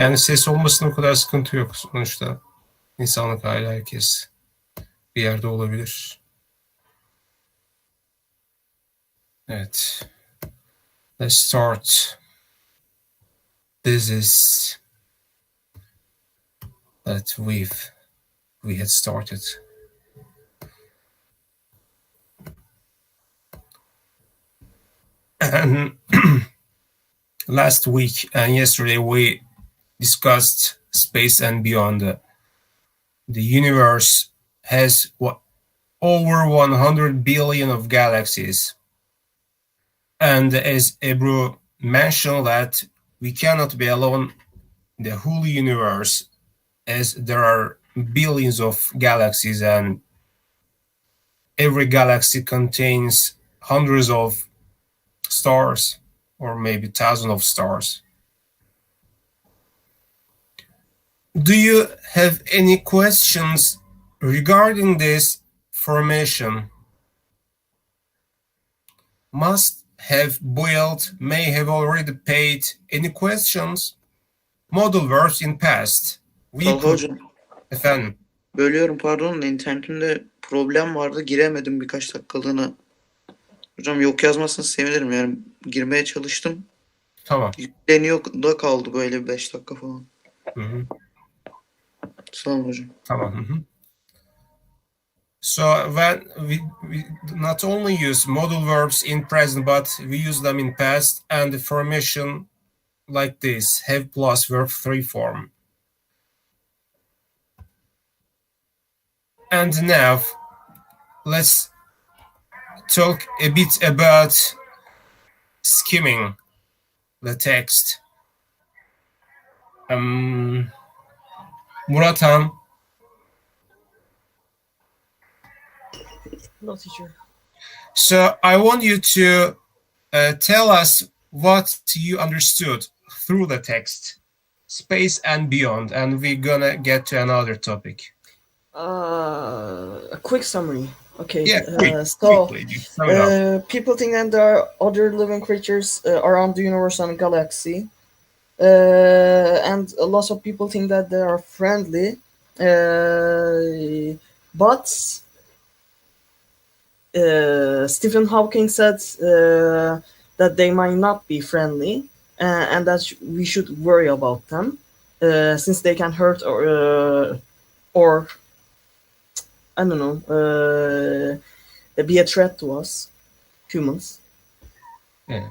Yani ses olmasına o kadar sıkıntı yok sonuçta. İnsanlık hali, herkes bir yerde olabilir. Evet. Let's start. This is that we had started. And last week and yesterday we discussed space and beyond. The universe has over 100 billion of galaxies. And as Ebru mentioned, that we cannot be alone in the whole universe, as there are billions of galaxies and every galaxy contains hundreds of stars or maybe thousands of stars. Do you have any questions regarding this formation? Must have built, may have already paid. Any questions? Modal verbs in past. Talha hocam, Efendim? bölüyorum pardon, internetimde problem vardı, giremedim birkaç dakikalığına. Hocam yok yazmazsanız sevinirim, yani girmeye çalıştım. Tamam. Yükleniyor da kaldı böyle 5 dakika falan. Hı-hı. Sağ olun hocam. Tamam. Hı-hı. So when we not only use modal verbs in present, but we use them in past, and the formation like this, have plus verb 3 form. And now let's talk a bit about skimming the text. Muratan. No, teacher. So I want you to tell us what you understood through the text, space and beyond, and we're gonna get to another topic. A quick summary. Okay. Yeah, quickly. People think that there are other living creatures around the universe and galaxy, and lots of people think that they are friendly, but Stephen Hawking said that they might not be friendly, and that we should worry about them, since they can hurt or I don't know, be a threat to us, humans. Yeah.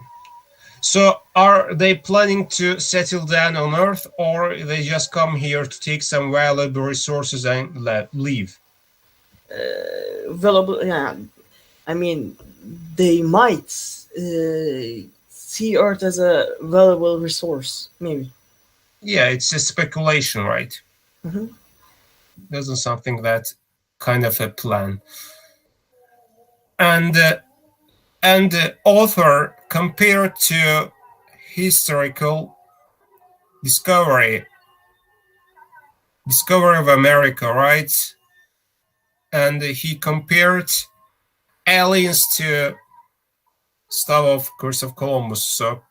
So are they planning to settle down on Earth, or they just come here to take some valuable resources and leave? Valuable, yeah. I mean, they might see Earth as a valuable resource, maybe. Yeah, it's a speculation, right? Mm-hmm. Doesn't something that kind of a plan. And the author compared to historical discovery of America, right? And he compared aliens to stuff of Christopher Columbus. So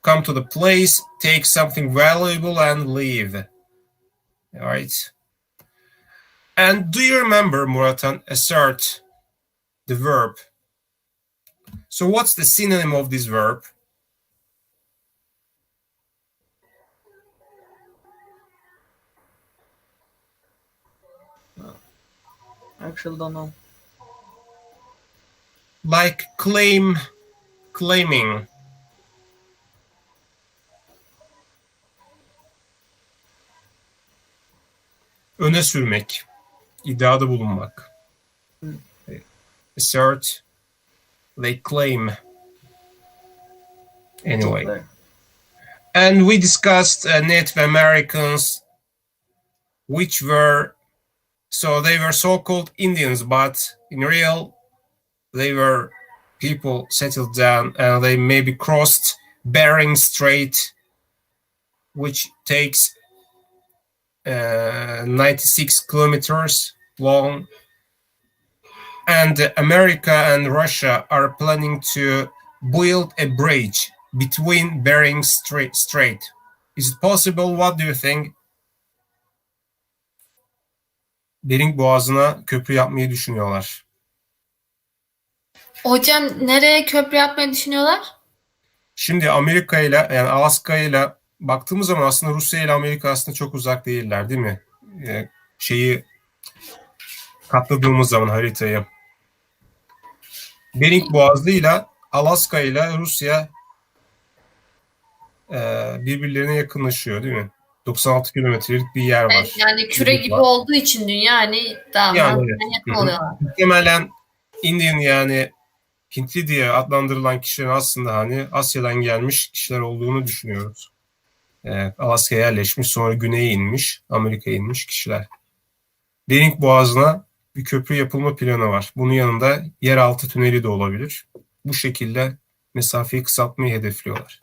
come to the place, take something valuable and leave. All right. And do you remember, Muratan, assert, the verb? So what's the synonym of this verb? I actually don't know. Like claim, claiming. Öne sürmek, iddiada bulunmak. Assert, they claim. Anyway. And we discussed Native Americans, which were, so they were so-called Indians, but in real, they were people settled down, and they maybe crossed Bering Strait, which takes 96 kilometers long. And America and Russia are planning to build a bridge between Bering Strait. Is it possible? What do you think? Bering Boğazı'na köprü yapmayı düşünüyorlar. Hocam nereye köprü yapmayı düşünüyorlar? Şimdi Amerika ile yani Alaska ile baktığımız zaman aslında Rusya ile Amerika aslında çok uzak değiller, değil mi? Şeyi katladığımız zaman haritayı. Bering Boğazı ile Alaska ile Rusya birbirlerine yakınlaşıyor, değil mi? 96 kilometrelik bir yer var. Evet, yani küre gibi olduğu için dünya hani daha Yani evet. yakın oluyorlar. Muhtemelen Indian yani Hintli diye adlandırılan kişilerin aslında hani Asya'dan gelmiş kişiler olduğunu düşünüyoruz. Alaska'ya yerleşmiş, sonra güneye inmiş, Amerika'ya inmiş kişiler. Bering Boğazı'na bir köprü yapılma planı var. Bunun yanında yeraltı tüneli de olabilir. Bu şekilde mesafeyi kısaltmayı hedefliyorlar.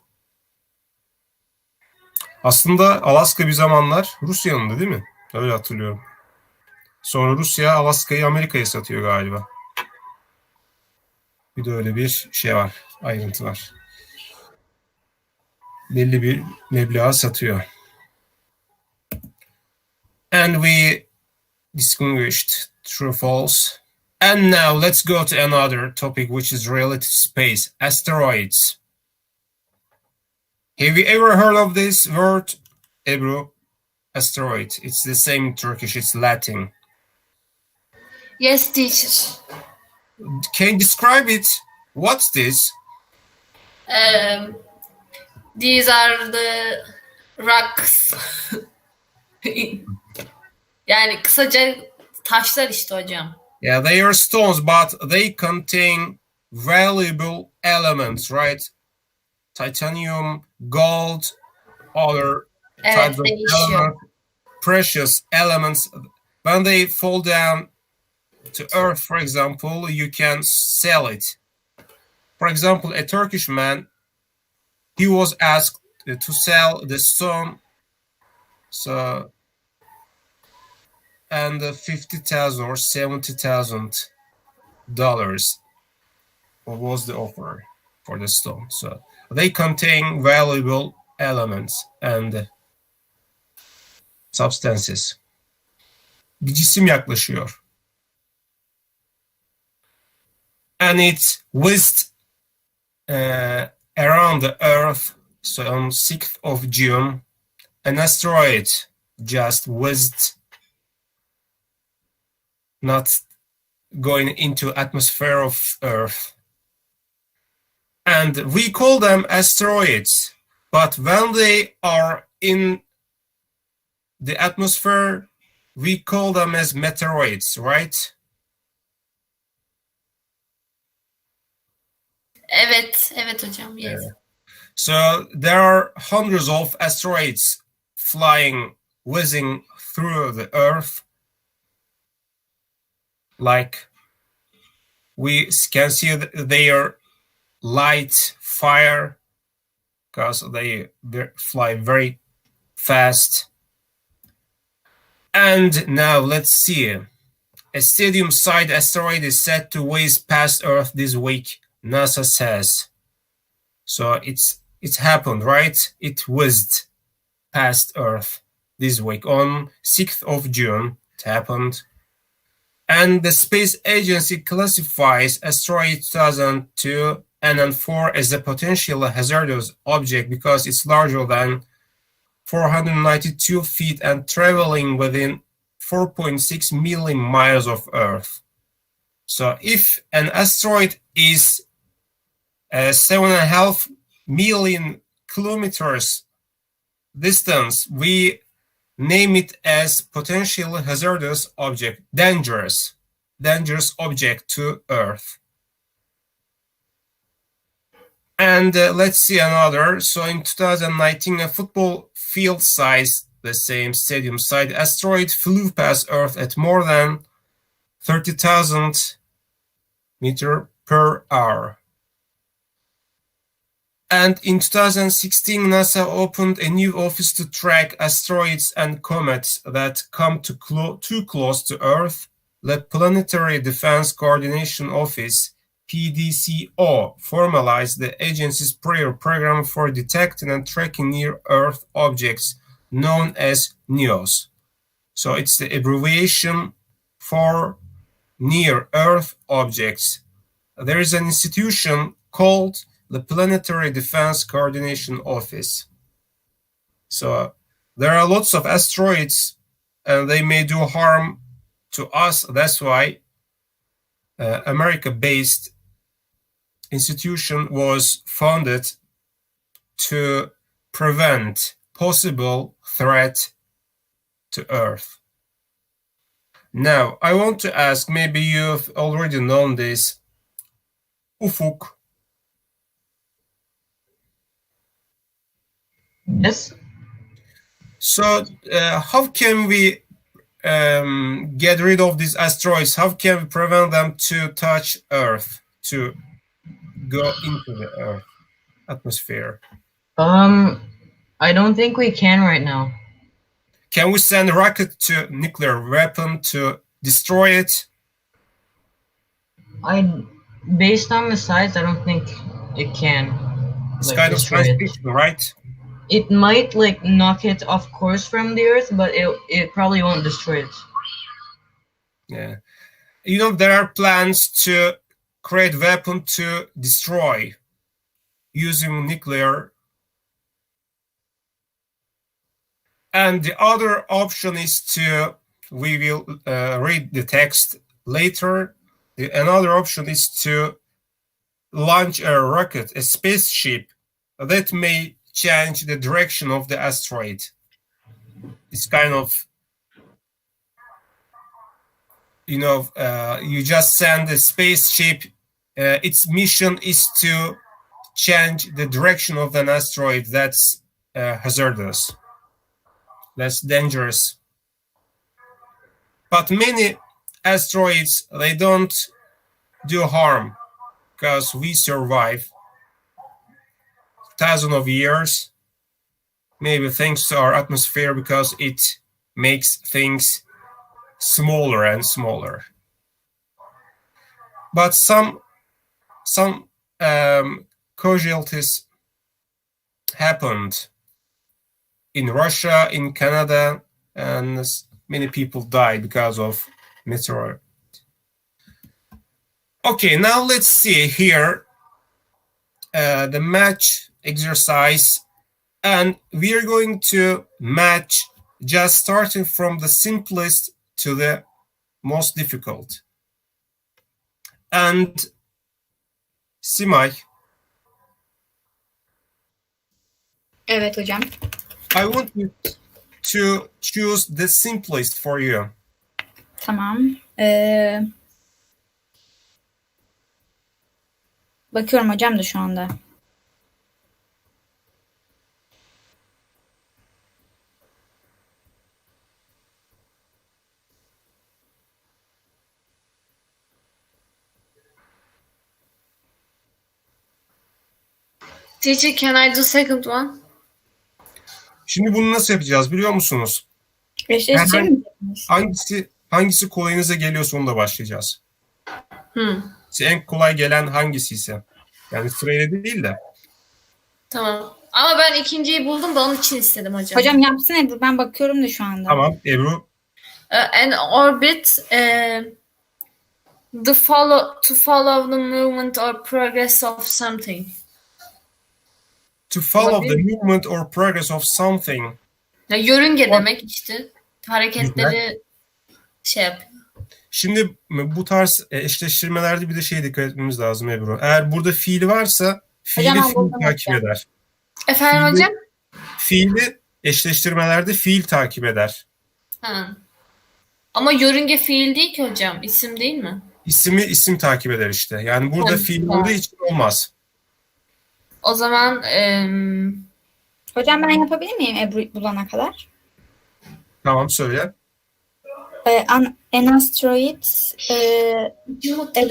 Aslında Alaska bir zamanlar Rusya'nın, değil mi? Öyle hatırlıyorum. Sonra Rusya Alaska'yı Amerika'ya satıyor galiba. Bir de öyle bir şey var, ayrıntı var. Belli bir meblağa satıyor. And we distinguished true false. And now let's go to another topic which is related to space, asteroids. Have you ever heard of this word, Ebru? Asteroid. It's the same in Turkish, it's Latin. Yes, teacher. Can you describe it? What's this? These are the rocks. Yani kısaca taşlar işte hocam. Yeah, they are stones, but they contain valuable elements, right? Titanium, gold, other Evet, types of değişiyor. elements, precious elements. When they fall down to earth, for example, you can sell it. For example, a Turkish man, he was asked to sell the stone, so and $50,000 or $70,000 was the offer for the stone. So they contain valuable elements and substances. Bir cisim yaklaşıyor. And it whizzed around the Earth. So on 6th of June, an asteroid just whizzed, not going into atmosphere of Earth. And we call them asteroids, but when they are in the atmosphere, we call them as meteoroids, right? Evet, evet hocam. Yes. Yeah. So there are hundreds of asteroids flying, whizzing through the Earth. Like we can see their light, fire, because they fly very fast. And now let's see. A stadium-sized asteroid is set to whiz past Earth this week, NASA says. So it's happened, right? It whizzed past Earth this week on 6th of June. It happened. And the Space Agency classifies asteroid 2002 NN4 as a potentially hazardous object because it's larger than 492 feet and traveling within 4.6 million miles of Earth. So if an asteroid is 7.5 million kilometers distance, we name it as potentially hazardous object, dangerous object to Earth. And let's see another. So in 2019, a football field size, the same stadium size asteroid flew past Earth at more than 30,000 meters per hour. And in 2016, NASA opened a new office to track asteroids and comets that come too close to Earth. The Planetary Defense Coordination Office PDCO formalized the agency's prior program for detecting and tracking near-Earth objects known as NEOs. So it's the abbreviation for near-Earth objects. There is an institution called the Planetary Defense Coordination Office. So there are lots of asteroids and they may do harm to us. That's why America-based institution was founded to prevent possible threat to Earth. Now, I want to ask, maybe you've already known this, Ufuk. Yes. So, how can we get rid of these asteroids? How can we prevent them to touch Earth, to go into the Earth atmosphere? I don't think we can right now. Can we send a rocket to nuclear weapon to destroy it? Based on the size, I don't think it can. It's like, kind of destroy science it. fiction, right? It might like knock it off course from the Earth, but it probably won't destroy it. Yeah. You know, there are plans to create weapon to destroy using nuclear. And the other option is to, we will read the text later. Another option is to launch a rocket, a spaceship that may change the direction of the asteroid. It's kind of, you know, you just send a spaceship. Its mission is to change the direction of an asteroid that's hazardous. That's dangerous. But many asteroids, they don't do harm because we survive thousands of years, maybe thanks to our atmosphere, because it makes things smaller and smaller. But some casualties happened in Russia, in Canada, and many people died because of meteorite. Okay, now let's see here the match exercise, and we are going to match just starting from the simplest to the most difficult. And Simay, Evet hocam. I want you to choose the simplest for you. Tamam. Bakıyorum hocam da şu anda. Teacher, can I do second one? Şimdi bunu nasıl yapacağız biliyor musunuz? Eşleşecek mi? Hangisi kolayınıza geliyorsa onunla başlayacağız. Size en kolay gelen hangisi ise. Yani sırayla değil de. Tamam. Ama ben ikinciyi buldum da onun için istedim hocam. Hocam yapsın Ebru. Ben bakıyorum da şu anda. Tamam Ebru. An orbit to follow the movement or progress of something. To follow the movement or progress of something. Ya yörünge demek işte. Hareketleri şey yapıyor. Şimdi bu tarz eşleştirmelerde bir de şeye dikkat etmemiz lazım Ebru. Eğer burada fiil varsa fiili fiil takip eder. Efendim hocam? Fiili eşleştirmelerde fiil takip eder. Ha. Ama yörünge fiil değil ki hocam. İsim değil mi? İsim takip eder işte. Yani burada fiil olduğu için olmaz. O zaman Hocam ben yapabilir miyim Ebru bulana kadar? Tamam söyle. An asteroid a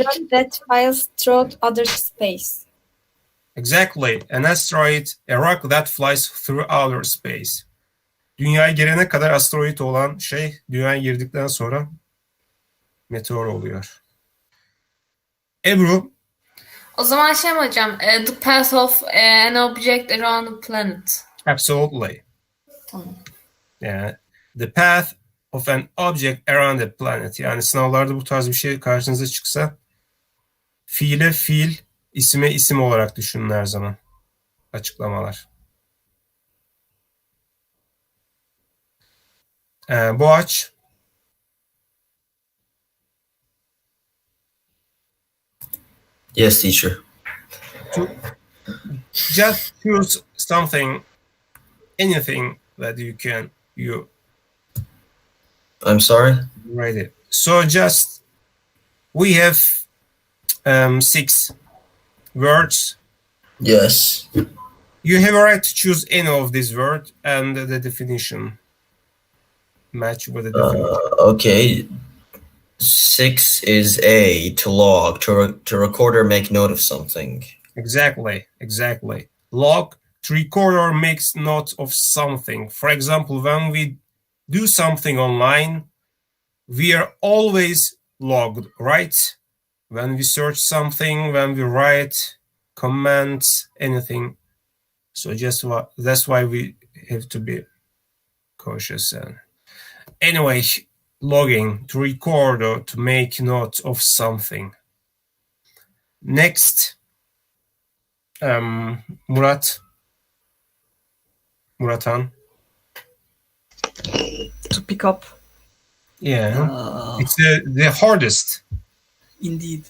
rock that flies through outer space. Exactly. An asteroid, a rock that flies through outer space. Dünyaya gelene kadar asteroid olan şey, dünyaya girdikten sonra meteor oluyor. Ebru, O zaman şey mi hocam? The path of an object around the planet. Absolutely. Tamam. Yani the path of an object around the planet. Yani sınavlarda bu tarz bir şey karşınıza çıksa fiile fiil, isime isim olarak düşünün her zaman. Açıklamalar. Boğaç. Yes, teacher. Just choose something, anything that you I'm sorry? write it. So just, we have 6 words. Yes. You have a right to choose any of these words and the definition match with the definition. Okay. 6 is A, to log, to record or make note of something. Exactly. Log, to record or makes note of something. For example, when we do something online, we are always logged, right? When we search something, when we write comments, anything. So that's why we have to be cautious. Anyway, logging, to record or to make note of something. Next, Muratan. To pick up. Yeah, it's the hardest. Indeed.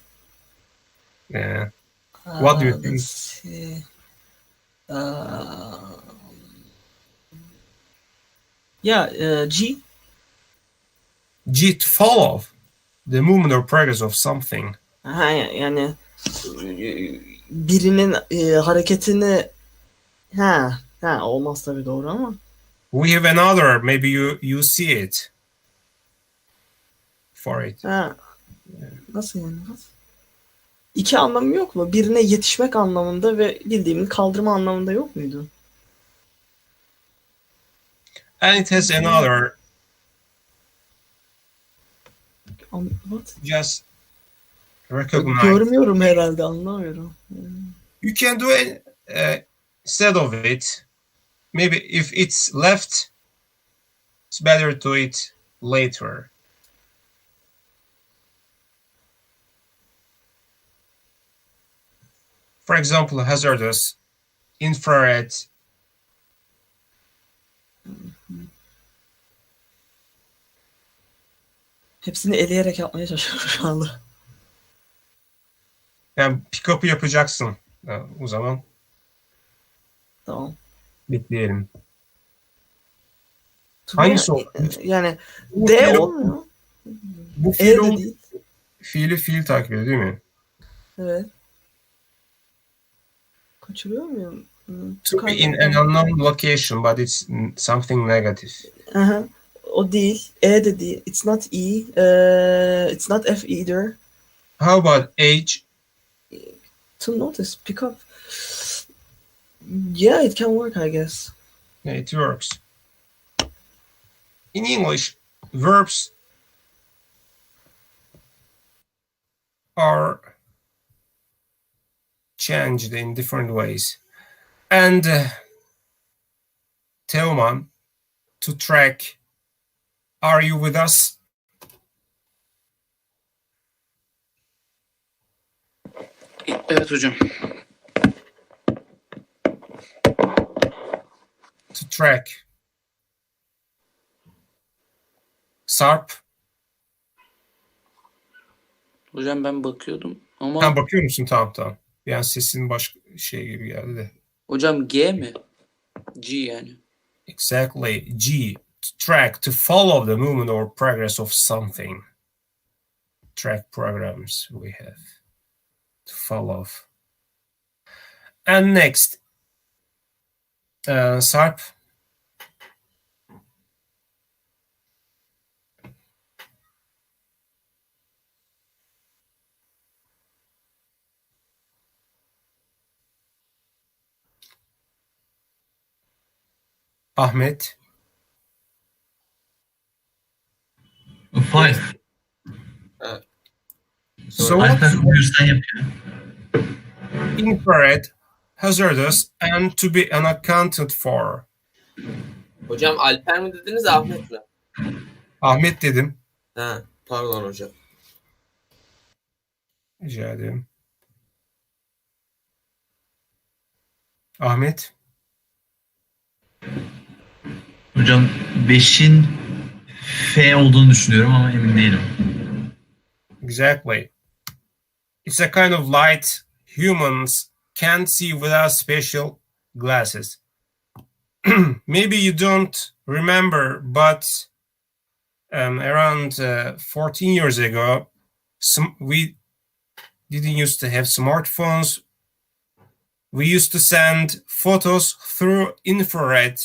Yeah. What do you think? Let's see. G. G, to follow the movement or progress of something. Yani birinin hareketini olmaz tabii, doğru ama. We have another, maybe you see it for it. Nasıl yani? İki anlamı yok mu? Birine yetişmek anlamında ve bildiğimin kaldırma anlamında yok muydu? And it has another. What? Just recognize. Görmüyorum herhalde, anlamıyorum. You can do it instead of it. Maybe if it's left, it's better to it later. For example, hazardous, infrared. Hepsini eleyerek yapmaya çalışıyorum şu anda. Yani pick-up'ı yapacaksın o zaman. Tamam. Bekleyelim. Hangisi o? Yani D olmuyor. Bu E de değil. Fiili takip ediyor değil mi? Evet. Kaçırıyor muyum? To be in an unknown location, but it's something negative. O değil. E de değil. It's not E. It's not F either. How about H? To notice, pick up. Yeah, it can work, I guess. Yeah, it works. In English, verbs are changed in different ways. And Teoman, to track, are you with us? Evet hocam. To track. Sarp. Hocam ben bakıyordum ama... Ha, bakıyor musun? Tamam. Yani sesin başka şey gibi geldi de. Hocam G mi? G yani. Exactly. G. To track, to follow the movement or progress of something. Track programs we have. To follow. And next. Sarp. Ahmet. Fine. So Alper bu yüzden yapıyor. infrared, hazardous, and to be unaccounted for. Hocam Alper mi dediniz Ahmet mi? Ahmet dedim. Ha, pardon hocam. Rica ederim. Ahmet. Hocam 5'in F olduğunu düşünüyorum ama emin değilim. Exactly. It's a kind of light humans can't see without special glasses. Maybe you don't remember, but around 14 years ago, we didn't used to have smartphones. We used to send photos through infrared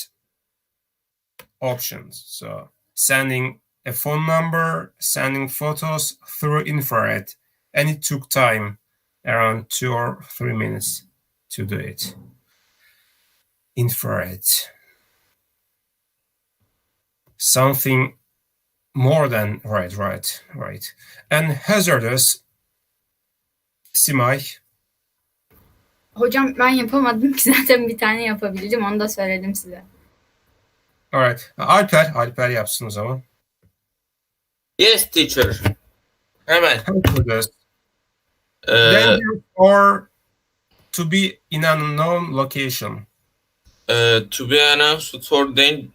options. So sending a phone number, sending photos through infrared. And it took time, around 2 or 3 minutes to do it. Infrared. Something more than right. And hazardous, Simay. Hocam ben yapamadım ki zaten bir tane yapabildim. Onu da söyledim size. Alright. Alper yapsın o zaman. Yes teacher. Hemen. Hazardous. Dangerous or to be in an unknown location. To be announced for bir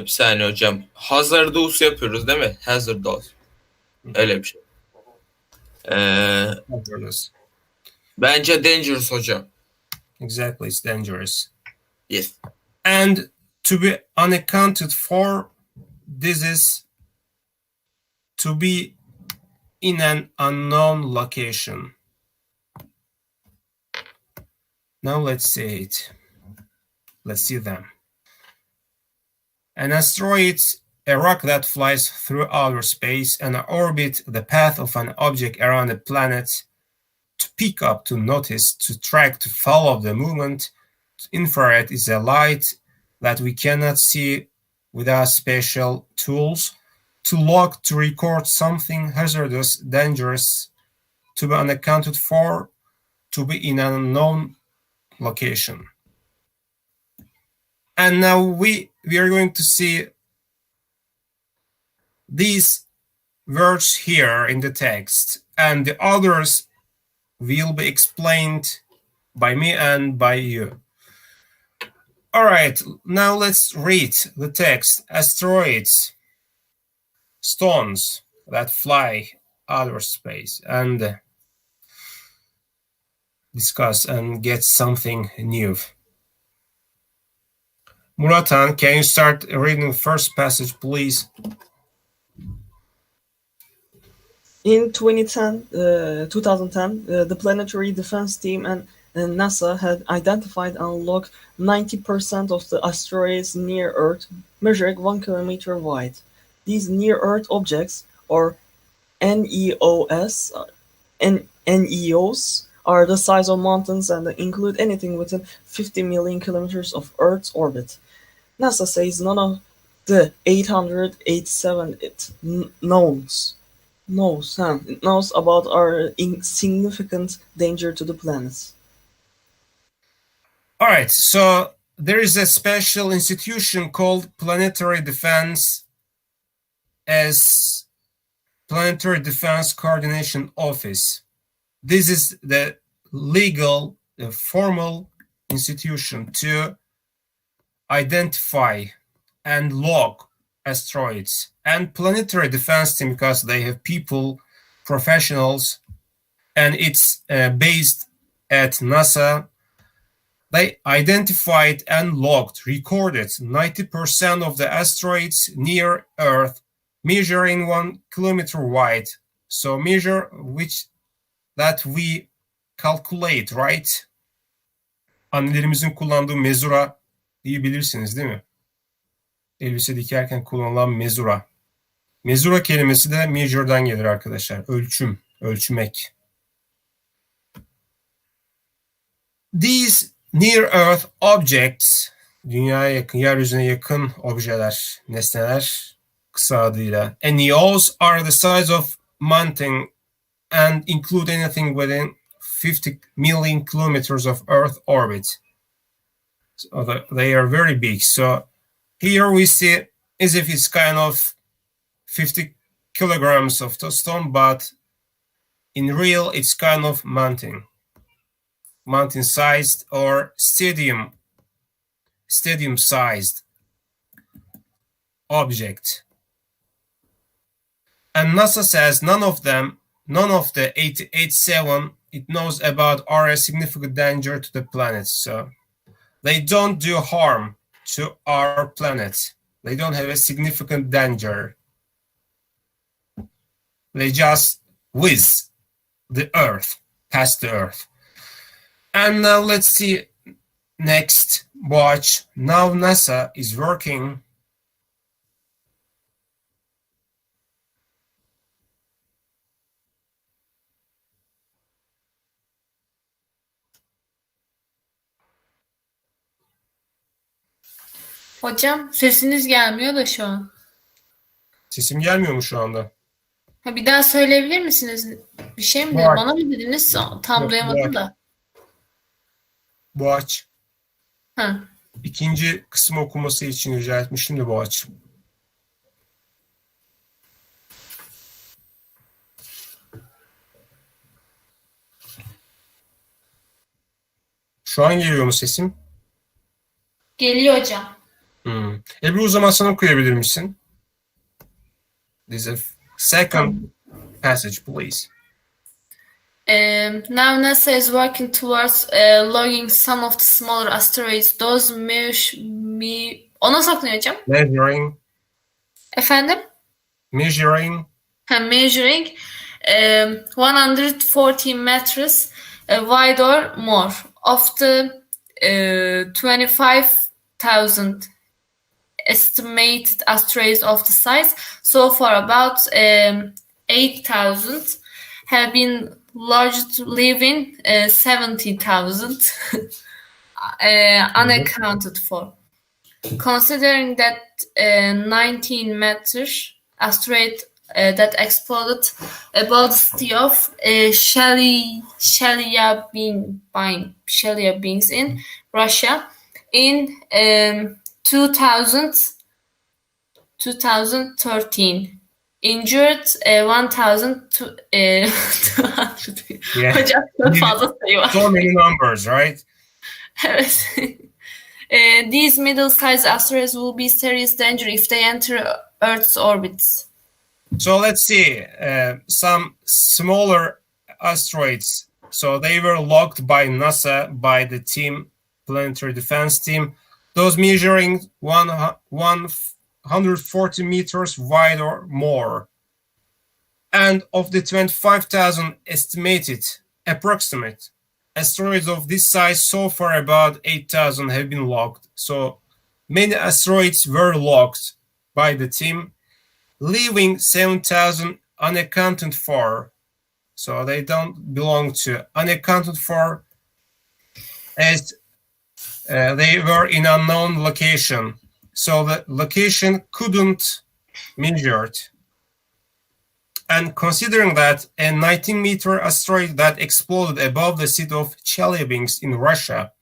saniye hocam. Hazardous yapıyoruz değil mi? Hazardous. Öyle bir şey. Hazardous. Bence dangerous hocam. Exactly, it's dangerous. Yes. And to be unaccounted for, this is to be in an unknown location. Now let's see it. Let's see them. An asteroid, a rock that flies through outer space and orbit the path of an object around a planet. To pick up, to notice, to track, to follow the movement. Infrared is a light that we cannot see without special tools. To log, to record something hazardous, dangerous, to be unaccounted for, to be in an unknown location. And now we are going to see these words here in the text, and the others will be explained by me and by you. All right, now let's read the text. Asteroids, stones that fly outer space, and discuss and get something new. Muratan, can you start reading the first passage, please? In 2010, the Planetary Defense Team and NASA had identified and logged 90% of the asteroids near Earth, measuring 1 kilometer wide. These near-Earth objects, or NEOs, are the size of mountains and include anything within 50 million kilometers of Earth's orbit. NASA says none of the 887 it knows about our insignificant danger to the planet. All right, so there is a special institution called Planetary Defense as Planetary Defense Coordination Office. This is the legal, the formal institution to identify and log asteroids. And Planetary Defense Team, because they have people, professionals, and it's based at NASA, they identified and logged, recorded 90% of the asteroids near Earth, measuring 1 kilometer wide. So measure which that we calculate, right? Annelerimizin kullandığı mezura iyi bilirsiniz değil mi? Elbise dikerken kullanılan mezura. Mezura kelimesi de measure'dan gelir arkadaşlar. Ölçüm, ölçmek. These near-Earth objects, dünyaya yakın, yeryüzüne yakın objeler, nesneler kısa adıyla. NEOs are the size of mountain and include anything within 50 million kilometers of Earth orbit. So they are very big. So here we see as if it's kind of 50 kilograms of the stone, but in real it's kind of mountain-sized or stadium-sized object. And NASA says none of the 887 it knows about are a significant danger to the planet. So they don't do harm to our planet. They don't have a significant danger. They just whiz the Earth, past the Earth. And now let's see next watch. Now NASA is working Hocam sesiniz gelmiyor da şu an. Sesim gelmiyor mu şu anda? Ha, bir daha söyleyebilir misiniz? Bir şey mi dediniz? Var. Bana mı dediniz? Tam Yok, duyamadım var. da. Boğaç. Ha. İkinci kısmı okuması için rica etmiştim de Boğaç. Şu an geliyor mu sesim? Geliyor hocam. Ebru o zaman sana okuyabilir misin? There's a second passage, please. Now NASA is working towards logging some of the smaller asteroids. Those O nasıl okunuyor hocam? Measuring Efendim? measuring Measuring 140 meters wide or more of the 25,000 estimated asteroids of the size. So far, about 8,000 have been lodged, leaving 70,000 unaccounted for. Considering that 19-meter asteroid that exploded above the city of Chelyabinsk in Russia in 2013 injured 1,200. Yeah. Hocam çok fazla sayı var. So many numbers, right? Evet. These middle-sized asteroids will be serious danger if they enter Earth's orbits. So let's see some smaller asteroids. So they were logged by NASA, by the planetary defense team. Those measuring 140 meters wide or more. And of the 25,000 estimated approximate asteroids of this size, so far about 8,000 have been logged. So many asteroids were logged by the team, leaving 7,000 unaccounted for. So they don't belong to unaccounted for, as they were in unknown location. So the location couldn't measured. And considering that a 19-meter asteroid that exploded above the city of Chelyabinsk in Russia,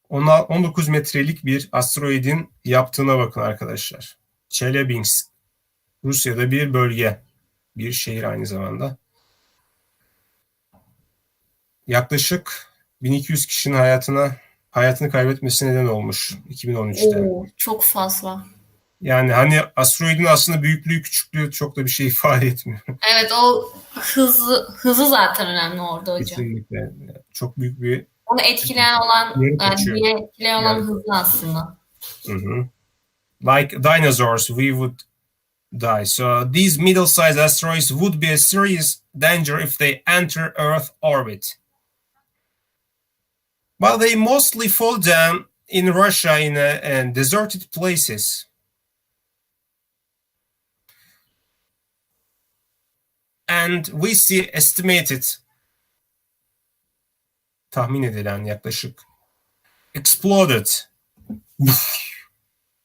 19 metrelik bir asteroidin yaptığına bakın arkadaşlar. Chelyabinsk, Rusya'da bir bölge, bir şehir aynı zamanda. Yaklaşık 1200 kişinin hayatını kaybetmesine neden olmuş 2013'te. Oo, çok fazla. Yani hani asteroidin aslında büyüklüğü, küçüklüğü çok da bir şey ifade etmiyor. Evet, o hızı zaten önemli orada hocam. Kesinlikle. Çok büyük bir Onu etkileyen olan, yeri kaçıyor. diye etkileyen olan Yani. hızı aslında. Mhm. Like dinosaurs, we would die. So these middle-sized asteroids would be a serious danger if they enter Earth orbit. But they mostly fall down in Russia in deserted places. And we see estimated, tahmin edilen yaklaşık, exploded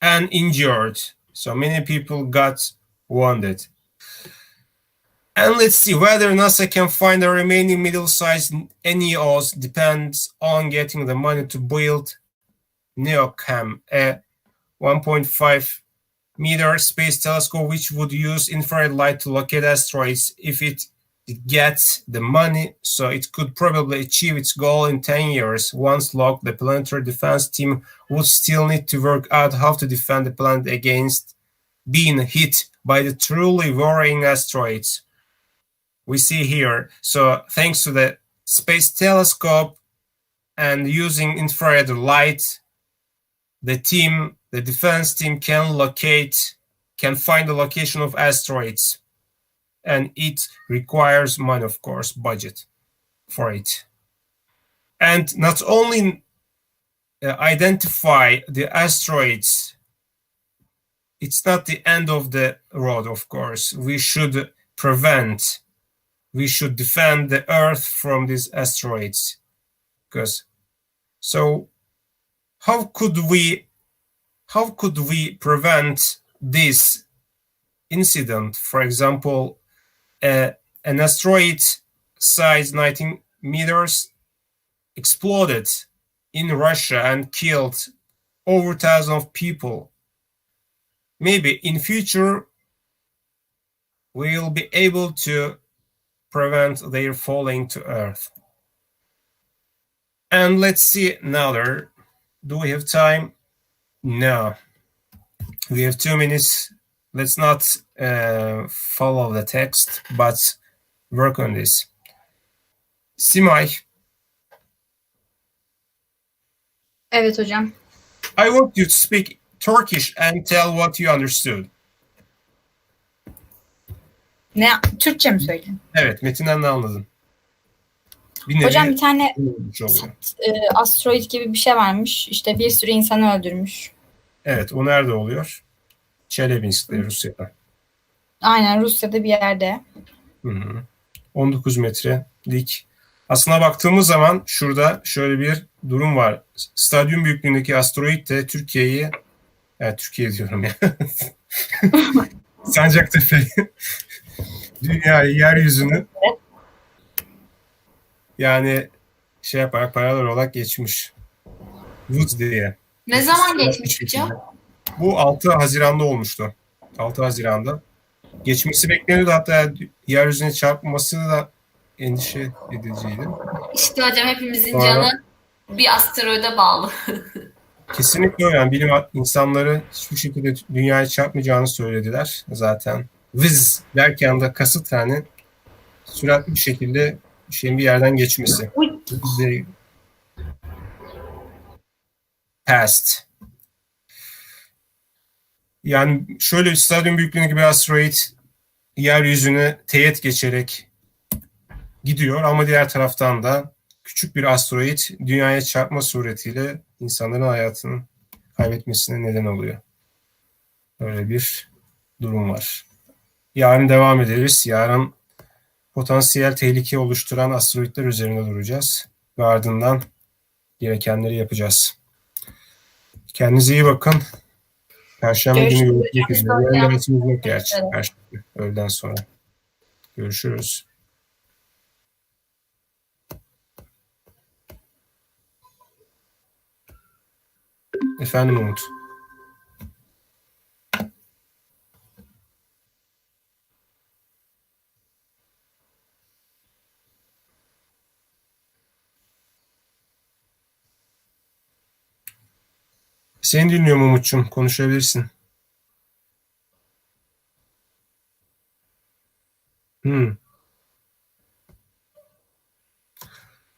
and injured. So many people got wounded. And let's see whether NASA can find the remaining middle-sized NEOs depends on getting the money to build NEOCAM, a 1.5 meter space telescope which would use infrared light to locate asteroids. If it gets the money, so it could probably achieve its goal in 10 years. Once locked, the planetary defense team would still need to work out how to defend the planet against being hit by the truly worrying asteroids we see here. So thanks to the space telescope and using infrared light, the defense team can find the location of asteroids. And it requires money, of course, budget for it. And not only identify the asteroids, it's not the end of the road, of course. We should defend the Earth from these asteroids. So how could we prevent this incident? For example, an asteroid size 19 meters exploded in Russia and killed over 1,000 of people. Maybe in future we will be able to prevent their falling to Earth. And let's see another. Do we have time? No. We have 2 minutes. Let's not follow the text, but work on this. Simay, Evet hocam. I want you to speak Turkish and tell what you understood. Ne? Türkçe mi söyleyeyim? Evet, metinden ne anladın? Bir nevi Hocam bir tane olmuş oluyor. asteroid gibi bir şey varmış. İşte bir sürü insanı öldürmüş. Evet, o nerede oluyor? Çelebinsk'te, Rusya'da. Aynen Rusya'da bir yerde. 19 metre dik. Aslına baktığımız zaman şurada şöyle bir durum var. Stadyum büyüklüğündeki asteroid de Türkiye diyorum ya. Sancaktepe'yi, dünyayı, yeryüzünü yani şey yaparak paralel olarak geçmiş. Woods diye. Ne zaman geçmiş hocam? Bu 6 Haziran'da olmuştu. 6 Haziran'da. Geçmesi bekleniyordu. Hatta yeryüzüne çarpması da endişe ediciydi. İşte hocam hepimizin Sonra- canı bir asteroide bağlı. Kesinlikle öyle. Yani bilim insanları hiçbir şekilde dünyaya çarpmayacağını söylediler zaten. Whiz derken de kasıt yani süratli bir şekilde şeyin bir yerden geçmesi. They passed. Yani şöyle bir stadyum büyüklüğündeki bir asteroid yeryüzüne teğet geçerek gidiyor ama diğer taraftan da küçük bir asteroid dünyaya çarpma suretiyle insanların hayatını kaybetmesine neden oluyor. Böyle bir durum var. Yarın devam ederiz. Yarın potansiyel tehlike oluşturan asteroidler üzerinde duracağız. Ve ardından gerekenleri yapacağız. Kendinize iyi bakın. Perşembe günü görüşmek üzere. Yarın dersimiz yok gerçi. Perşembe öğleden sonra. Görüşürüz. Efendim Umut. Seni dinliyorum Umut'cum. Konuşabilirsin.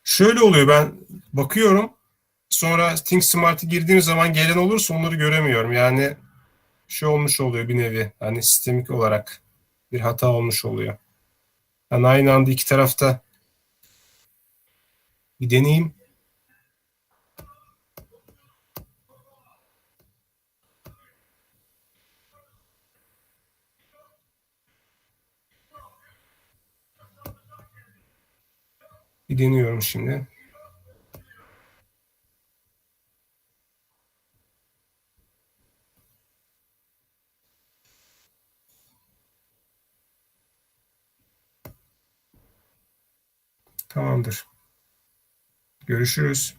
Şöyle oluyor, ben bakıyorum sonra Think Smart'ı girdiğim zaman gelen olursa onları göremiyorum. Yani şey olmuş oluyor bir nevi. Hani sistemik olarak bir hata olmuş oluyor. Yani aynı anda iki tarafta bir deneyim. Bir deniyorum şimdi. Tamamdır. Görüşürüz.